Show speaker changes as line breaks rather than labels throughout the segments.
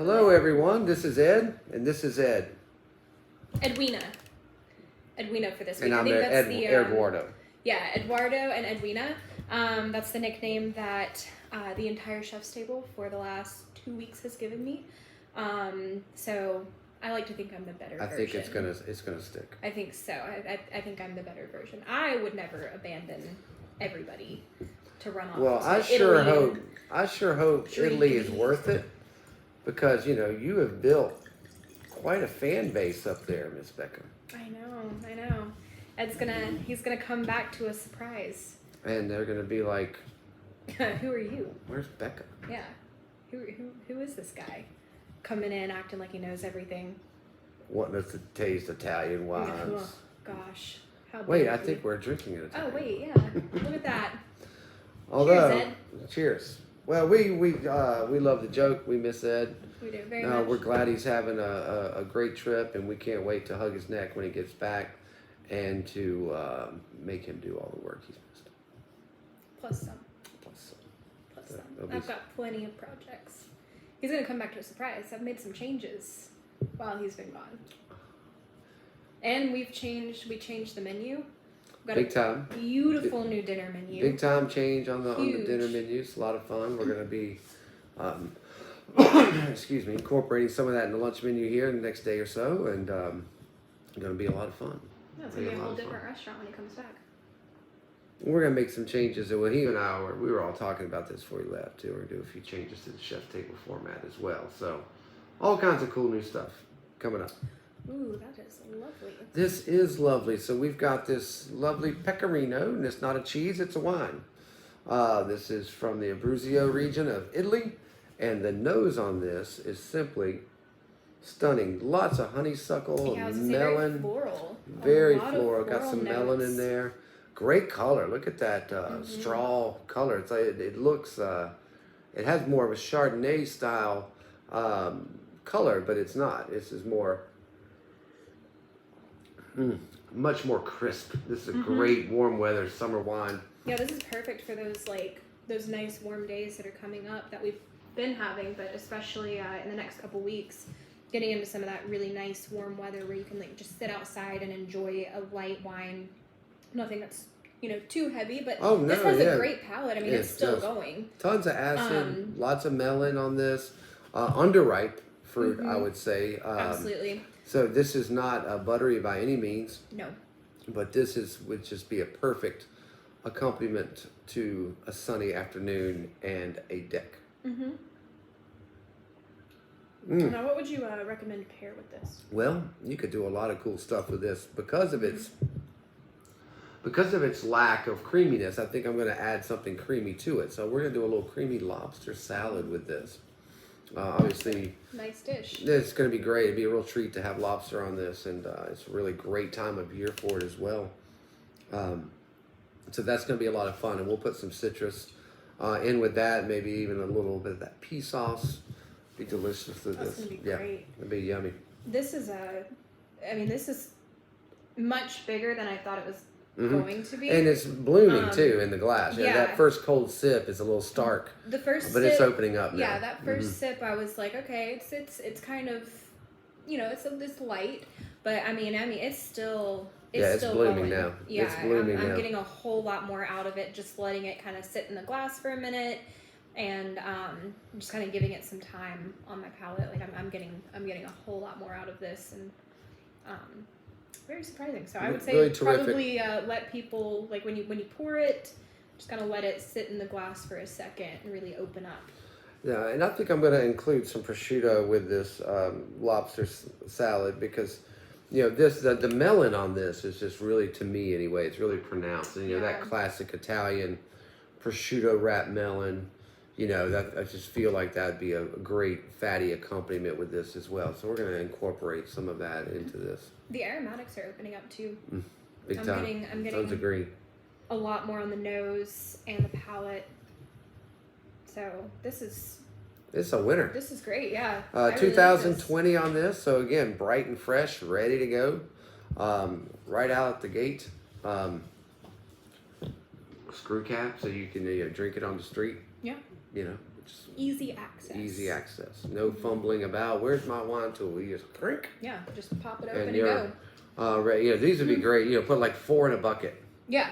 Hello, everyone. This is Ed, and this is Ed.
Edwina for this week.
And I'm Edwardo.
Yeah, Edwardo and Edwina. That's the nickname that the entire chef's table for the last 2 weeks has given me. So I like to think I'm the better version.
I think it's gonna stick.
I think so. I think I'm the better version. I would never abandon everybody to run off.
Well, I sure hope Italy is worth it, because you have built quite a fan base up there, Miss Becca.
I know. He's gonna come back to a surprise.
And they're gonna be like,
who are you?
Where's Becca?
Yeah. Who is this guy? Coming in, acting like he knows everything.
Wanting us to taste Italian wines.
Oh, gosh.
Wait, I think we're drinking it.
Oh, wait, yeah. Look at that.
Although,
cheers, Ed.
Cheers. Well, we love the joke. We miss Ed.
We do very much.
We're glad he's having a great trip, and we can't wait to hug his neck when he gets back, and to make him do all the work he's missed.
Plus some. I've got plenty of projects. He's gonna come back to a surprise. I've made some changes while he's been gone, and we changed the menu. We've got
Big time.
Beautiful new dinner menu.
Big time change on the dinner menu. It's a lot of fun. We're gonna be, incorporating some of that in the lunch menu here in the next day or so, and it's gonna be a lot of fun.
Yeah, it's gonna be a whole different restaurant when he comes back.
We're gonna make some changes, and he and I we were all talking about this before he left too. We're gonna do a few changes to the chef's table format as well. So, all kinds of cool new stuff coming up.
Ooh, that is lovely.
This is lovely. So we've got this lovely pecorino, and it's not a cheese; it's a wine. This is from the Abruzzo region of Italy, and the nose on this is simply stunning. Lots of honeysuckle and melon.
Very floral.
Very floral. Got some
notes.
melon in there. Great color. Look at that straw color. It's like, it looks. It has more of a Chardonnay style color, but it's not. This is more. Much more crisp. This is a great warm weather summer wine.
Yeah, this is perfect for those nice warm days that are coming up that we've been having, but especially in the next couple weeks, getting into some of that really nice warm weather where you can just sit outside and enjoy a light wine. Nothing that's too heavy, but this has a great palate. I mean, it's still going.
Tons of acid, lots of melon on this, underripe fruit, I would say.
Absolutely.
So this is not buttery by any means.
No.
But this would just be a perfect accompaniment to a sunny afternoon and a deck.
Now, what would you recommend to pair with this?
Well, you could do a lot of cool stuff with this because of its lack of creaminess. I think I'm going to add something creamy to it. So we're going to do a little creamy lobster salad with this. Obviously,
nice dish.
It's going to be great. It'd be a real treat to have lobster on this, and it's a really great time of year for it as well. So that's going to be a lot of fun, and we'll put some citrus in with that. Maybe even a little bit of that pea sauce. Be delicious with this.
That's going to be great.
It'd be yummy.
This is much bigger than I thought it was going to be.
And it's blooming too in the glass. Yeah, that first cold sip is a little stark.
The first
but
sip,
it's opening up now.
Yeah, that first sip I was like, okay, it's kind of it's light, but I mean it's still
it's
still
blooming
going.
now.
Yeah,
it's blooming
I'm
now.
getting a whole lot more out of it just letting it kind of sit in the glass for a minute, and just kind of giving it some time on my palate. Like I'm getting a whole lot more out of this, and very surprising. So I would say
really
probably let people, like when you pour it, just kind of let it sit in the glass for a second and really open up.
Yeah, and I think I'm going to include some prosciutto with this lobster salad because, the melon on this is just really, to me anyway, it's really pronounced. And, that classic Italian prosciutto wrapped melon, that I just feel like that'd be a great fatty accompaniment with this as well. So we're going to incorporate some of that into this.
The aromatics are opening up too.
Big time.
I'm getting
tons of green.
A lot more on the nose and the palate. So
it's a winner.
This is great, yeah.
2020 on this. So again, bright and fresh, ready to go. Right out the gate. Screw cap, so you can drink it on the street.
Yeah.
Just
Easy access.
easy access. No fumbling about. Where's my wine tool? You just crank.
Yeah, just pop it open and
you're
go.
these would be great. Put like 4 in a bucket
Yeah.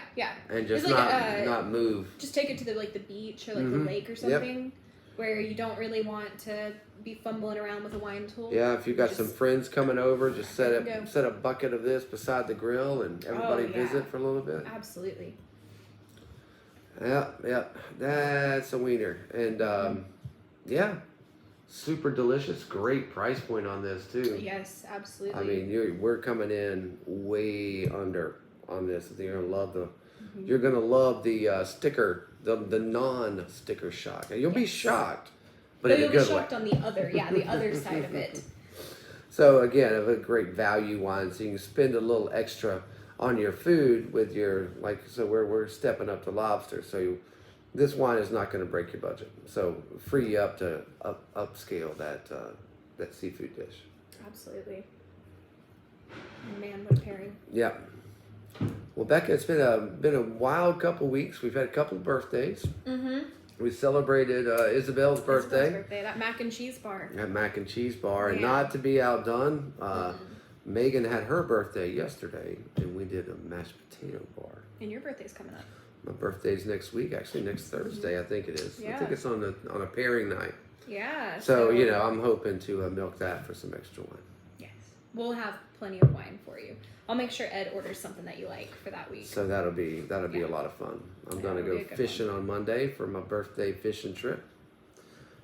and just
It's like
not move.
Just take it to the beach or the lake or something where you don't really want to be fumbling around with a wine tool.
Yeah, if you've got some friends coming over, just set a bucket of this beside the grill and everybody visit for a little bit.
Absolutely.
Yeah, that's a wiener. And super delicious. Great price point on this too.
Yes, absolutely.
I mean, we're coming in way under on this. You're gonna love you're gonna love the sticker, the non-sticker shock. You'll be shocked, but in a
you'll
good
be shocked
way.
on the other side of it.
So again, a great value wine. So you can spend a little extra on your food with your we're stepping up to lobster. So this wine is not going to break your budget. So free you up to upscale that seafood dish.
Absolutely. Man, what a pairing.
Yeah. Well, Becca, it's been a wild couple weeks. We've had a couple of birthdays. Mm-hmm. We celebrated Isabel's birthday.
That mac and cheese bar.
That mac and cheese bar, and not to be outdone, Megan had her birthday yesterday, and we did a mashed potato bar.
And your birthday's coming up.
My birthday's next week, actually next Thursday, I think it is.
Yeah.
I think it's on a pairing night.
Yeah.
So I'm hoping to milk that for some extra wine.
Yes, we'll have plenty of wine for you. I'll make sure Ed orders something that you like for that week.
So that'll be a lot of fun. I'm gonna go fishing on Monday for my birthday fishing trip.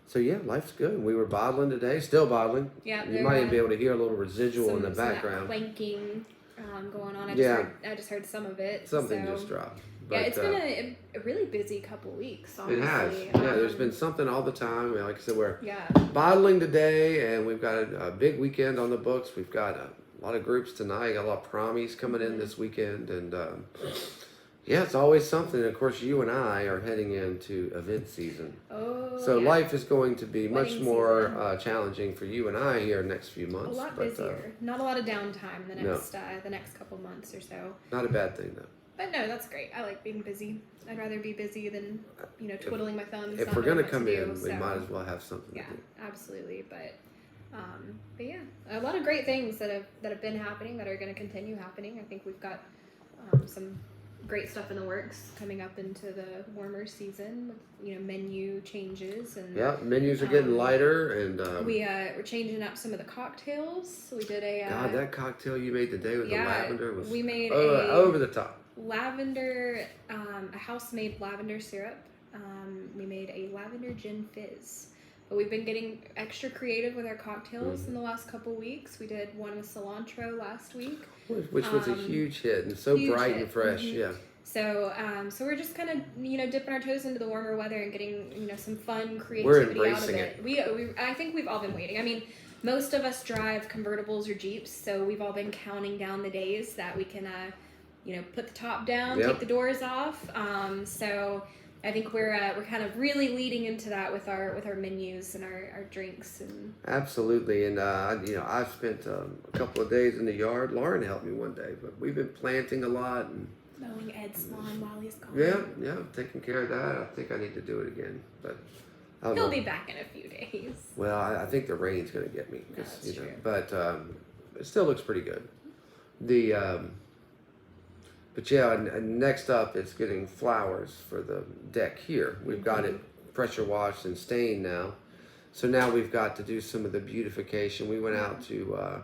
So yeah, life's good. We were bottling today, still bottling.
Yeah,
you might even be able to hear a little residual in the background.
Some clanking going on. I just heard some of it.
Something just dropped. But,
it's been a really busy couple weeks, honestly.
It has. There's been something all the time. Like I said, we're bottling today, and we've got a big weekend on the books. We've got a lot of groups tonight. Got a lot of promies coming in this weekend, and it's always something. And of course, you and I are heading into event season. So life is going to be much more challenging for you and I here next few months.
A lot busier. Not a lot of downtime the next couple months or so.
Not a bad thing though.
But no, that's great. I like being busy. I'd rather be busy than twiddling my thumbs.
If we're gonna come in, we might as well have something.
Yeah, to do. Absolutely. But yeah, a lot of great things that have been happening that are going to continue happening. I think we've got some great stuff in the works coming up into the warmer season with menu changes and
menus are getting lighter and
we're changing up some of the cocktails. So we did
that cocktail you made today with the lavender was
over
the top.
Lavender, a house-made lavender syrup. We made a lavender gin fizz. But we've been getting extra creative with our cocktails in the last couple weeks. We did one with cilantro last week,
which was a huge hit and so bright and fresh. Yeah.
So we're just kind of dipping our toes into the warmer weather and getting some fun creativity
we're embracing
out of it. We I think we've all been waiting. I mean, most of us drive convertibles or Jeeps, so we've all been counting down the days that we can put the top down, take the doors off. So I think we're kind of really leading into that with our menus and our drinks and
absolutely. And I've spent a couple of days in the yard. Lauren helped me one day, but we've been planting a lot and
mowing Ed's lawn while he's gone.
Yeah, taking care of that. I think I need to do it again, but
he'll be back in a few days.
Well, I think the rain's going to get me
That's true.
But it still looks pretty good. But and next up it's getting flowers for the deck here. We've got it pressure washed and stained now. So now we've got to do some of the beautification. We went out to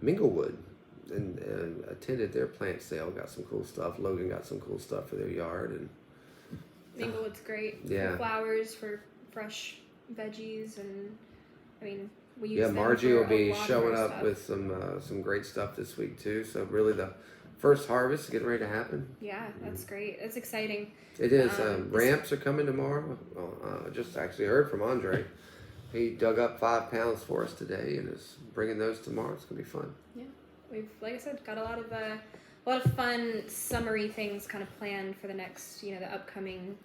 Minglewood and attended their plant sale. Got some cool stuff. Logan got some cool stuff for their yard. And
Minglewood's great.
Yeah.
For flowers, for fresh veggies, and I mean we use them
Margie
for
will be
a lot of
showing
our
up
stuff.
with some great stuff this week too. So really the first harvest is getting ready to happen.
Yeah, that's great. It's exciting.
It is. Ramps are coming tomorrow. I just actually heard from Andre. He dug up 5 pounds for us today and is bringing those tomorrow. It's gonna be fun.
Yeah, we've, like I said, got a lot of fun summery things kind of planned for the next, the upcoming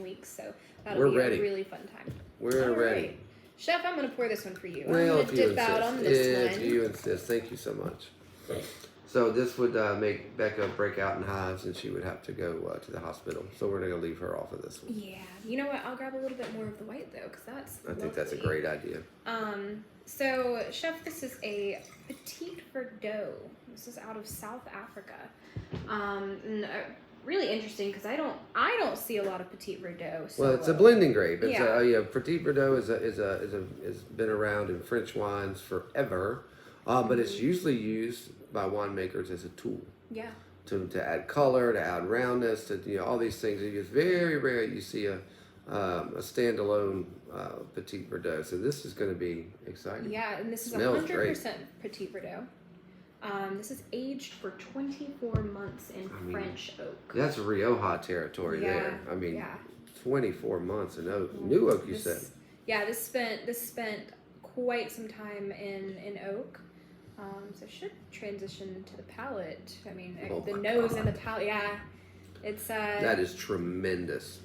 weeks. So that'll be
ready.
A really fun time.
We're ready.
Right. Chef, I'm gonna pour this one for you.
Well,
I'm gonna dip out on this one.
If you insist, thank you so much. So this would make Becca break out in hives, and she would have to go to the hospital. So we're going to leave her off of this one.
Yeah. You know what? I'll grab a little bit more of the white though, because that's.
I think that's a great idea.
So Chef, this is a Petit Verdot. This is out of South Africa. Really interesting because I don't see a lot of Petit Verdot. So,
Well, it's a blending grape. It's
yeah.
Petit Verdot has been around in French wines forever, but it's usually used by winemakers as a tool.
Yeah.
To add color, to add roundness, to all these things. It's very rare you see a standalone Petit Verdot. So this is going to be exciting.
Yeah, and this is
Smells
100%
great.
Petit Verdot. This is aged for 24 months in French oak.
That's Rioja territory there. I mean, 24 months in oak. New oak, you said.
Yeah, this spent quite some time in oak. So it should transition to the palate. I mean, the nose and the palate. Yeah, it's
that is tremendous.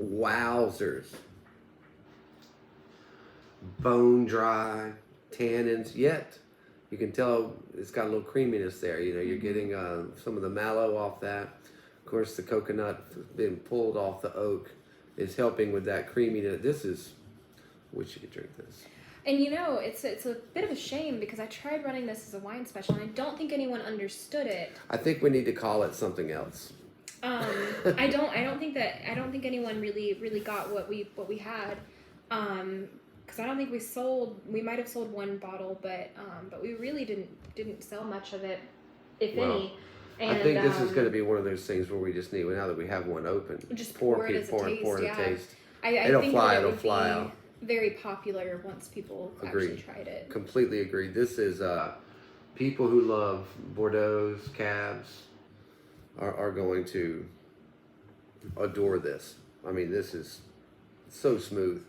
Wowzers. Bone dry, tannins, yet you can tell it's got a little creaminess there. You're getting some of the mallow off that. Of course, the coconut being pulled off the oak is helping with that creaminess. Wish you could drink this.
And it's a bit of a shame because I tried running this as a wine special and I don't think anyone understood it.
I think we need to call it something else.
I don't think anyone really got what we had. Because I don't think we might have sold one bottle, but we really didn't sell much of it, if any. And,
I think this is going to be one of those things where we just need, now that we have one open,
just pour it as a taste.
Pour it a taste.
It'll think
it'll fly out.
Very popular once people actually tried it.
Completely agreed. This is people who love Bordeaux, Cabs are going to adore this. I mean, this is so smooth.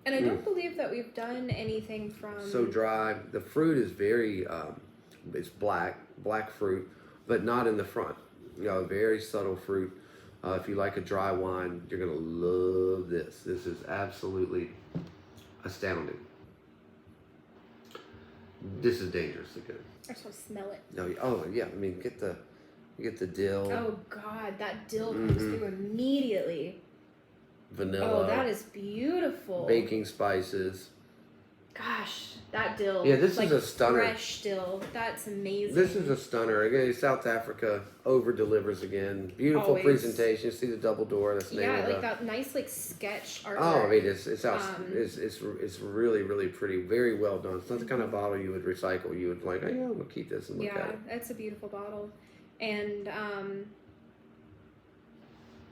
And I don't believe that we've done anything from...
So dry. The fruit is very, it's black fruit, but not in the front. Very subtle fruit. If you like a dry wine, you're going to love this. This is absolutely astounding. This is dangerously good.
I just want to smell it.
Oh, yeah. I mean, get the dill.
Oh, God. That dill comes through immediately.
Vanilla.
Oh, that is beautiful.
Baking spices.
Gosh, that dill.
Yeah, this is a stunner.
Fresh dill. That's amazing.
This is a stunner. Again, South Africa over delivers again. Beautiful
Always.
Presentation. See the double door. That's
that nice sketch artwork.
Oh, I mean, it's really, really pretty. Very well done. It's not the kind of bottle you would recycle. You would like, I'm gonna keep this and look at it.
Yeah, that's a beautiful bottle, and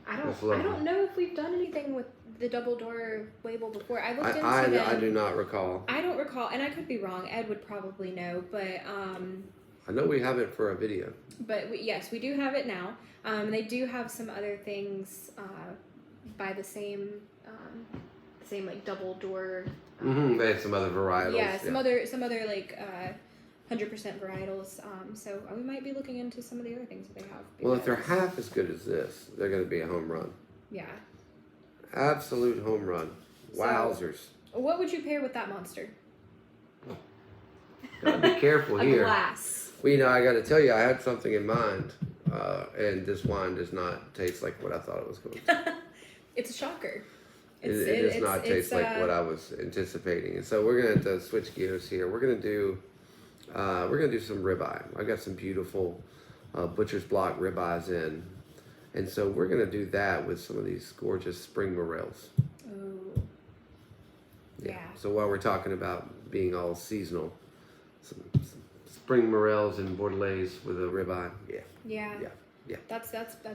I don't know if we've done anything with the double door label before. I looked into them.
I do not recall.
I don't recall, and I could be wrong. Ed would probably know, but
I know we have it for a video.
But yes, we do have it now. They do have some other things by the same like double door.
They have some other varietals.
Yeah, some other like 100% varietals. So we might be looking into some of the other things that they have.
Well, if they're half as good as this, they're going to be a home run.
Yeah.
Absolute home run. Wowzers.
So, what would you pair with that monster?
Gotta be careful here.
A glass.
Well, I got to tell you, I had something in mind, and this wine does not taste like what I thought it was going to.
It's a shocker.
It does not taste like what I was anticipating, and so we're gonna have to switch gears here. We're gonna do some ribeye. I got some beautiful butcher's block ribeyes in, and so we're gonna do that with some of these gorgeous spring morels.
Oh. Yeah.
So while we're talking about being all seasonal, some spring morels and Bordelais with a ribeye. Yeah.
That's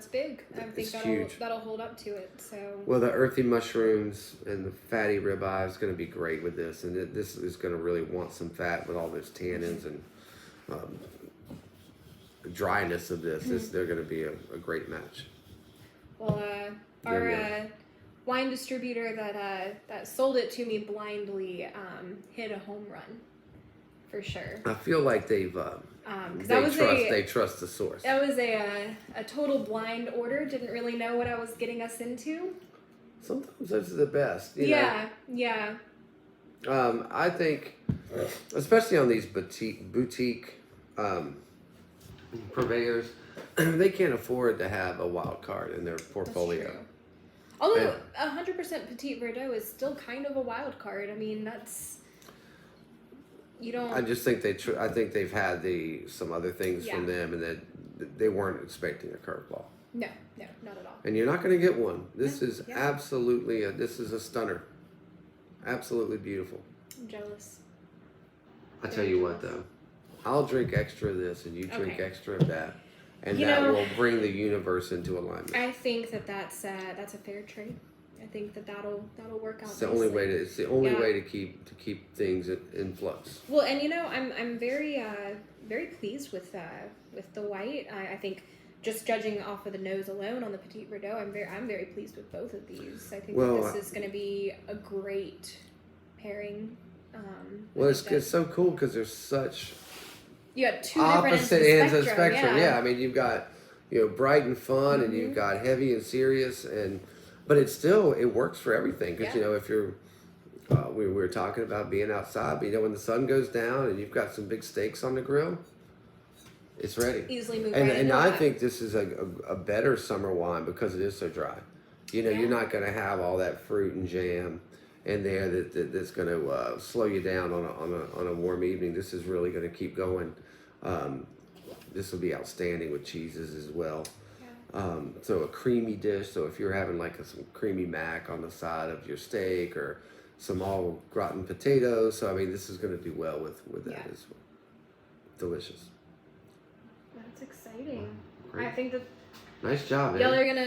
big. I think that'll hold up to it. So.
Well, the earthy mushrooms and the fatty ribeye is going to be great with this, and this is going to really want some fat with all those tannins and dryness of this. They're going to be a great match.
Well, our wine distributor that sold it to me blindly hit a home run, for sure.
I feel like they trust the source.
That was a total blind order. Didn't really know what I was getting us into.
Sometimes those are the best. You know?
Yeah.
I think especially on these boutique purveyors, they can't afford to have a wild card in their portfolio.
That's true. Although 100% Petit Verdot is still kind of a wild card. I mean, that's you don't.
I just think I think they've had some other things from them, and that they weren't expecting a curveball.
No, not at all.
And you're not going to get one. This is
yeah.
absolutely this is a stunner. Absolutely beautiful.
I'm jealous.
I tell you what, though, I'll drink extra of this, and you drink extra of that, and
You
that
know,
will bring the universe into alignment.
I think that's a fair trade. I think that'll work out.
It's the only way to. It's the only way to keep things in flux.
Well, and I'm very very pleased with the white. I think just judging off of the nose alone on the Petit Verdot, I'm very pleased with both of these. I think that this is going to be a great pairing.
Well, it's so cool because there's such
you got two
opposite
different
ends of the spectrum. Yeah, I mean you've got bright and fun, and you've got heavy and serious, but it works for everything because if you're we were talking about being outside, but when the sun goes down and you've got some big steaks on the grill, it's ready.
Easily move
and I think this is a better summer wine because it is so dry. You're not going to have all that fruit and jam in there that's going to slow you down on a warm evening. This is really going to keep going. This will be outstanding with cheeses as well. So a creamy dish. So if you're having some creamy mac on the side of your steak or some au gratin potatoes, so I mean this is going to do well with that as well. Delicious.
That's exciting.
Great.
I think that.
Nice job, Ed.
Y'all are gonna,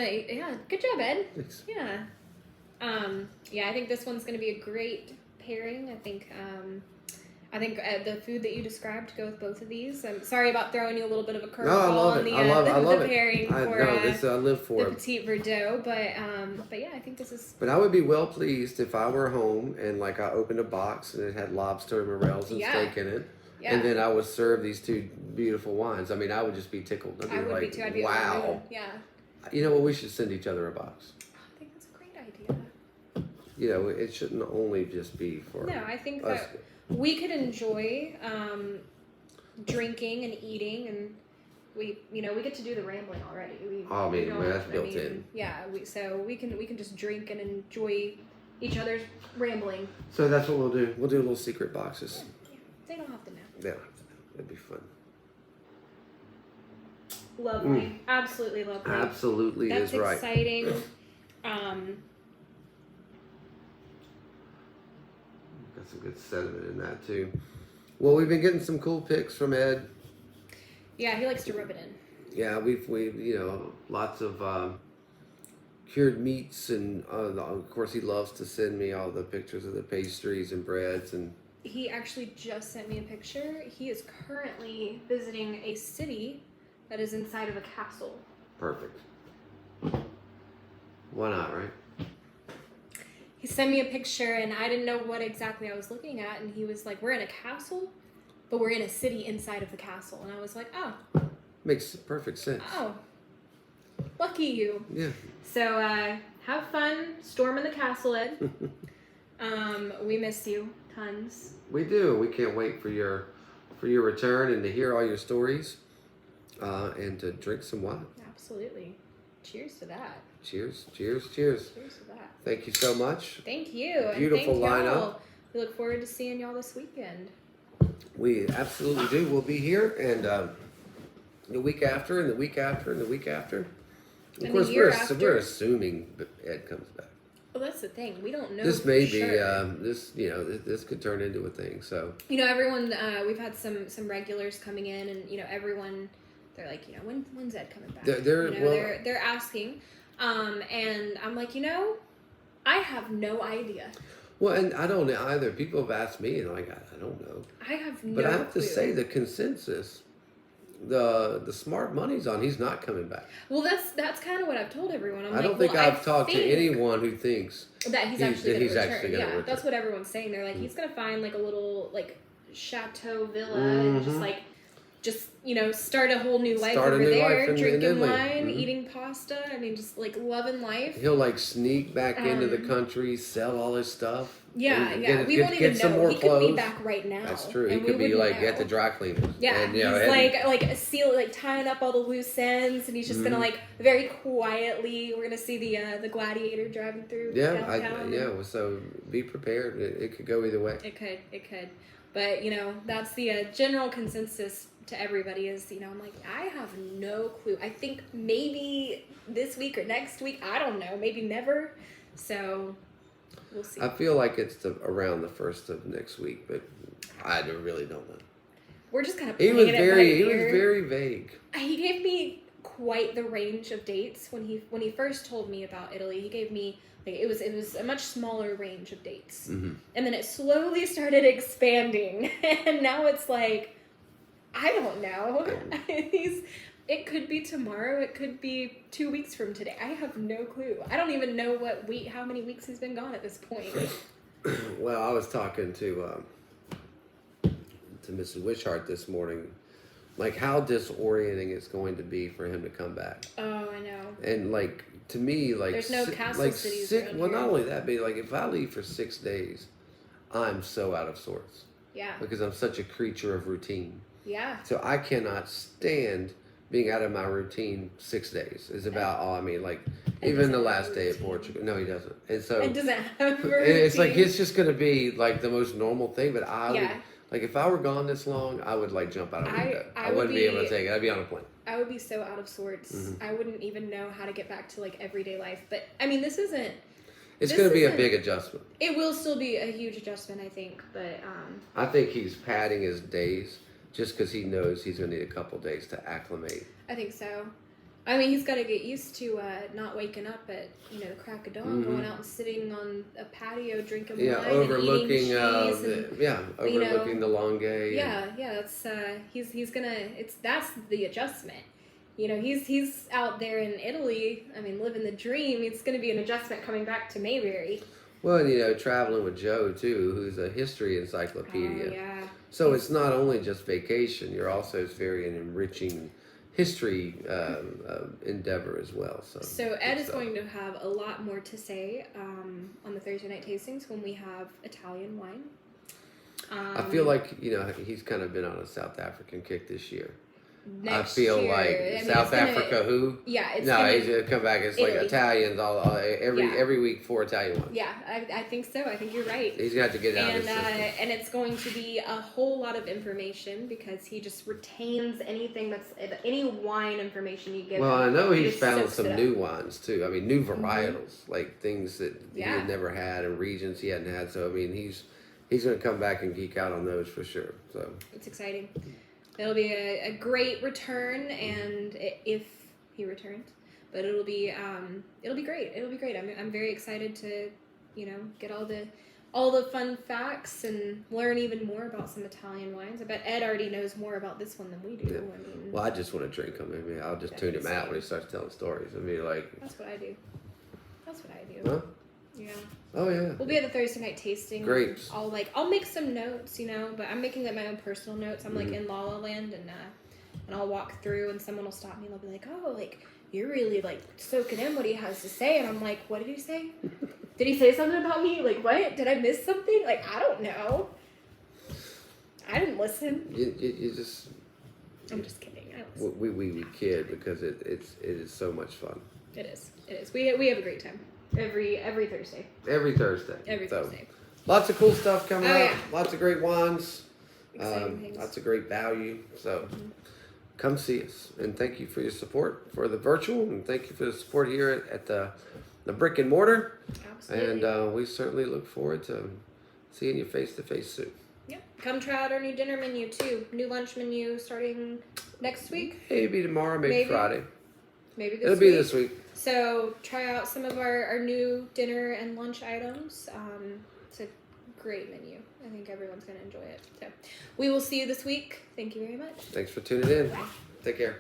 good job, Ed.
Thanks.
Yeah. I think this one's gonna be a great pairing. I think the food that you described to go with both of these. I'm sorry about throwing you a little bit of a curveball on the pairing
I live for
the Petit Verdot, but yeah, I think this is.
But I would be well pleased if I were home and I opened a box and it had lobster, morels, and steak in it. Yeah. And then I would serve these two beautiful wines. I mean, I would just be tickled.
I would be too. I'd be
wow.
Yeah.
You know what? We should send each other a box.
I think that's a great idea.
It shouldn't only just be for.
No, I think that we could enjoy drinking and eating, and we get to do the rambling already.
That's built in.
Yeah, so we can just drink and enjoy each other's rambling.
So that's what we'll do. We'll do little secret boxes.
Yeah. They don't have to know.
They don't have to know. It'd be fun.
Lovely. Absolutely lovely.
Absolutely
That's
is right.
exciting.
Got some good sediment in that too. Well, we've been getting some cool pics from Ed.
Yeah, he likes to rub it in.
Yeah, we've lots of cured meats, and of course he loves to send me all the pictures of the pastries and breads. And
he actually just sent me a picture. He is currently visiting a city that is inside of a castle.
Perfect. Why not, right?
He sent me a picture, and I didn't know what exactly I was looking at, and he was like, we're in a castle, but we're in a city inside of the castle. And I was like, oh.
Makes perfect sense.
Oh. Lucky you.
Yeah.
So, have fun storming the castle, Ed. We miss you tons.
We do. We can't wait for your return and to hear all your stories, and to drink some wine.
Absolutely. Cheers to that.
Cheers, cheers, cheers.
Cheers to that.
Thank you so much.
Thank you.
Beautiful
and thank
lineup.
Y'all. We look forward to seeing y'all this weekend.
We absolutely do. We'll be here, and the week after, and the week after, and the week after. Of course, we're assuming Ed comes back.
Well, that's the thing. We don't know.
This may be
sure.
this could turn into a thing. So
everyone. We've had some regulars coming in, and everyone. They're like, when's Ed coming back? They're asking, and I'm like, I have no idea.
Well, and I don't either. People have asked me, and I don't know.
I have no.
But I have
clue.
to say, the consensus, the smart money's on. He's not coming back.
Well, that's kind of what I've told everyone.
I don't think I've talked to anyone who thinks
that he's actually going to return. Yeah,
return.
that's what everyone's saying. They're like, he's going to find a little chateau villa and just just, start a whole new life
Start a
over
new
there,
life in
drinking
Italy.
wine,
Mhm.
eating pasta. I mean, just like loving life.
He'll like sneak back into the country, sell all his stuff.
Yeah,
and
yeah. We won't even
some
know.
more
He could be
clothes.
back right now.
That's true. He
and
could
we
be
wouldn't
like
know.
at the dry cleaners.
Yeah,
and,
he's like tying up all the loose ends, and he's just gonna like very quietly. We're gonna see the Gladiator driving through downtown.
So be prepared. It could go either way.
It could, but that's the general consensus to everybody is I'm like I have no clue. I think maybe this week or next week. I don't know. Maybe never. So we'll see.
I feel like it's around the 1st of next week, but I really don't know.
We're just kind of
He
playing
was
it
very
by ear.
very vague.
He gave me quite the range of dates when he first told me about Italy. He gave me it was a much smaller range of dates, and then it slowly started expanding, and now it's like I don't know. It could be tomorrow. It could be 2 weeks from today. I have no clue. I don't even know how many weeks he's been gone at this point.
Well, I was talking to Mrs. Wishart this morning, like how disorienting it's going to be for him to come back.
Oh, I know.
And like to me, like
there's no castle cities around
well,
here.
not only that, but like if I leave for 6 days, I'm so out of sorts.
Yeah.
Because I'm such a creature of routine.
Yeah.
So I cannot stand being out of my routine 6 days. It's about all I mean. Like even the last day at Portugal. No, he doesn't. And so
it doesn't have a routine.
it's like it's just gonna be like the most normal thing. But I would like if I were gone this long, I would like jump out of the window. I wouldn't be able to take it. I'd be on a plane.
I would be so out of sorts. I wouldn't even know how to get back to like everyday life. But I mean, this isn't.
It's going to be a big adjustment.
It will still be a huge adjustment, I think. But
I think he's padding his days just because he knows he's going to need a couple days to acclimate.
I think so. I mean, he's got to get used to not waking up at the crack of dawn, going out and sitting on a patio drinking wine
overlooking,
and eating cheese
overlooking the long gay.
Yeah, that's he's gonna. That's the adjustment. He's out there in Italy. I mean, living the dream. It's going to be an adjustment coming back to Mayberry.
Well, and, traveling with Joe too, who's a history encyclopedia.
Oh, yeah.
So it's not only just vacation. It's very an enriching history endeavor as well. So
Ed is going to have a lot more to say on the Thursday night tastings when we have Italian wine.
I feel like he's kind of been on a South African kick this year.
Next
I feel
year.
like South Africa. Who?
Yeah,
he's gonna come back. It's
Italy.
like Italians every week 4 Italian ones.
Yeah, I think so. I think you're right.
He's gonna have to get out of his system.
And it's going to be a whole lot of information because he just retains any wine information you give.
Well, I know he's found
soaks
some new wines too. I mean, new varietals, like things that he had never had and regions he hadn't had. So I mean, he's gonna come back and geek out on those for sure. So
it's exciting. It'll be a great return, and if he returns, but it'll be great. It'll be great. I'm very excited to, get all the fun facts and learn even more about some Italian wines. I bet Ed already knows more about this one than we do.
Yeah.
I mean,
well, I just want to drink them. Maybe I'll just tune him out when he starts telling stories. I mean, like
that's what I do.
Huh?
Yeah.
Oh yeah.
We'll be at the Thursday night tasting.
Grapes.
I'll make some notes, but I'm making my own personal notes. I'm like in La La Land and I'll walk through and someone will stop me and they'll be like, "Oh, like you're really like soaking in what he has to say." And I'm like, "What did he say? Did he say something about me? Like what? Did I miss something? Like I don't know. I didn't listen."
You just.
I'm just kidding. I listen.
We kid because it is so much fun.
It is. We have a great time. Every Thursday.
Every Thursday.
Thursday.
Lots of cool stuff coming up.
Yeah.
Lots of great wines.
Exciting things.
Lots of great value. So come see us. And thank you for your support for the virtual. And thank you for the support here at the brick and mortar.
Absolutely.
And we certainly look forward to seeing you face to face soon.
Yep. Come try out our new dinner menu too. New lunch menu starting next week.
Maybe tomorrow, maybe Friday.
Maybe this
It'll
week.
be this week.
So try out some of our new dinner and lunch items. It's a great menu. I think everyone's going to enjoy it. So we will see you this week. Thank you very much.
Thanks for tuning in.
Bye.
Take care.